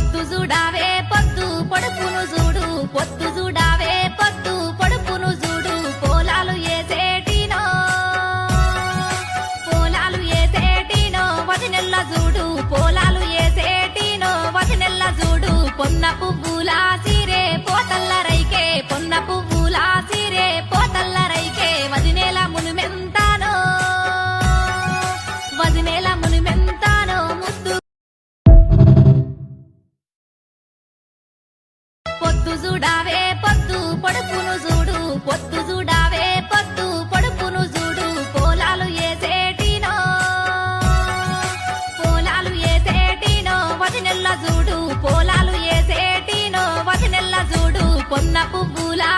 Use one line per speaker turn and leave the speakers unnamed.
పొద్దు చూడావే పొద్దు పొడుపును చూడు పొద్దు చూడావే పొద్దు పొడుపును చూడు పోలాలు ఏసేటినో వదినెల్ల చూడు పోలాలు ఏసేటినో వదినెల్ల చూడు పొన్న పువ్వులా సిరే పోతల్ల రైకే పొన్న పువ్వులా సిరే పోతల్ల రైకే వదినేల మునుమెంతానో వదినేల మునుమెంతానో ముద్దు పొద్దు చూడావే పొద్దు పొడుపును చూడు పొద్దు చూడావే పొద్దు పొడుపును చూడు పోలాలు ఏసేటినో వదినెల్ల చూడు పోలాలు ఏసేటినో వదినెల్ల చూడు పొన్న పువ్వులా